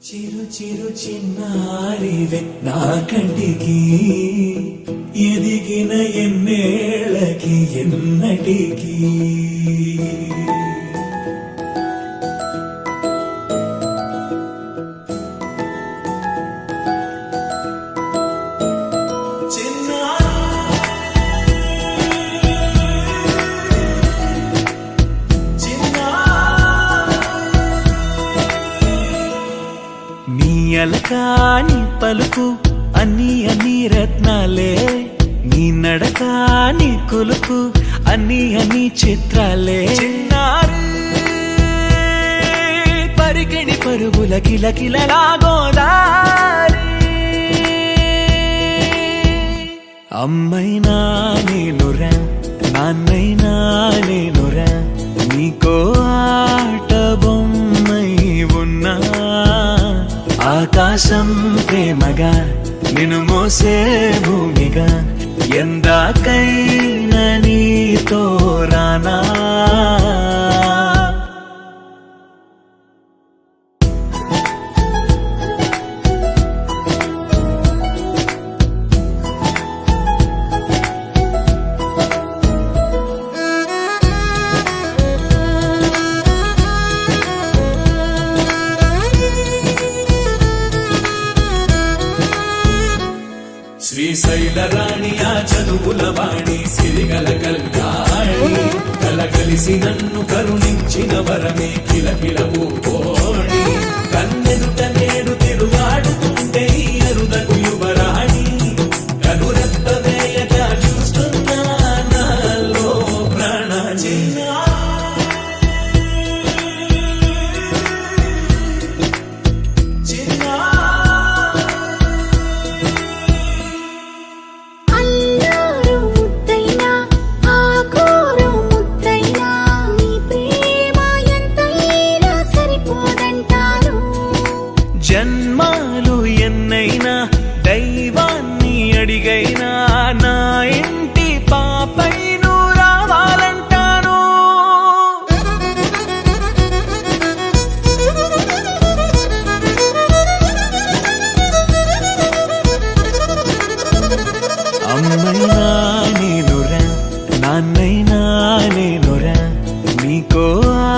చిరు చిరు చిన్నారివే నా కంటికి ఎదిగిన ఎన్నేళ్ళకి ఎన్నటికి అలకాని పలుకు అన్ని అన్ని రత్నాలే నీ నడకాని కులుకు అన్ని అన్ని చిత్రాలే చిన్నారు పరికిణి పరుగుల కిలకిలలా గోదారి అమ్మైనా నేనురా నాన్నైనా నేనురా నీకో ఆట బొమ్మై ఉన్నా ఆకాశం ప్రేమగా నిన్ను మోసే భూమిగా ఎందాకైనా నీతో రానా శ్రీశైల రాణి ఆ చదువుల వాణి సిరిగల కల్యాణి కలగలిసి నన్ను కరుణించిన వరమే కిలకిల ఊకోణి